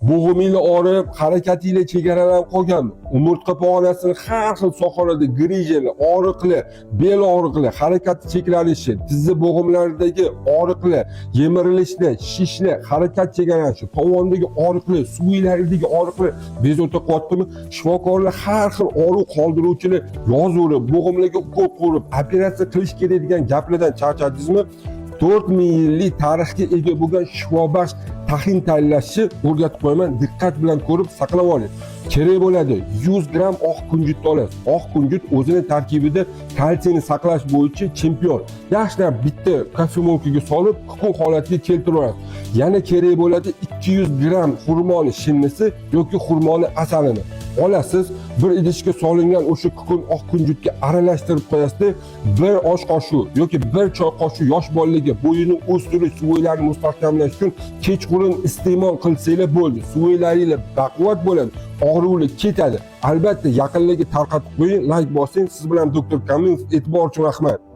bo'g'iminglar og'rib, harakatinglar chegaralanib qolganmi? Umurtqa pog'onasini har xil sohalarda grijali, og'riqli, bel og'riqli, harakati cheklanishi, tizza bo'g'imlaridagi og'riqli, yemirilishni, shishni, harakat cheklanishi, tovondagi og'riqli, suylaridagi og'riqli bezovta qilyaptimi? Shifokorlar har xil og'riq qoldiruvchilar yozaverib, bo'g'imlarga ukol qo'yib, operatsiya qilish kerak degan gaplardan charchadingizmi? 4000 yillik tarixga ega bo'lgan shifobaxsh taxin tayyorlashni o'rgatib qo'yaman. Diqqat bilan ko'rib saqlab oling. Kerak bo'ladi 100 gram oq kunjutni olasiz. Oq kunjut o'zining tarkibida kalsiyni saqlash bo'yicha chempion. Yaxshilab bitta kofemolkaga solib, kukun holatiga keltirib olasiz. Yana kerak bo'ladi 200 gram xurmoni shinnisi yoki xurmoni asalini olasiz. Bir idishga solingan o'sha kukun oq kunjutga aralashtirib qo'yasiz. Bir osh qoshiq yoki bir choy qoshiq yosh bolalarga bo'yini o'stirish, suvlarini mustahkamlash uchun kechqurun iste'mol qilsanglar bo'ldi. Suvlaringiz baquvvat bo'ladi, og'riqlar ketadi. Albatta yaqinlarga tarqatib qo'ying, like bosing. Siz bilan doktor Kamilov, e'tibor uchun rahmat.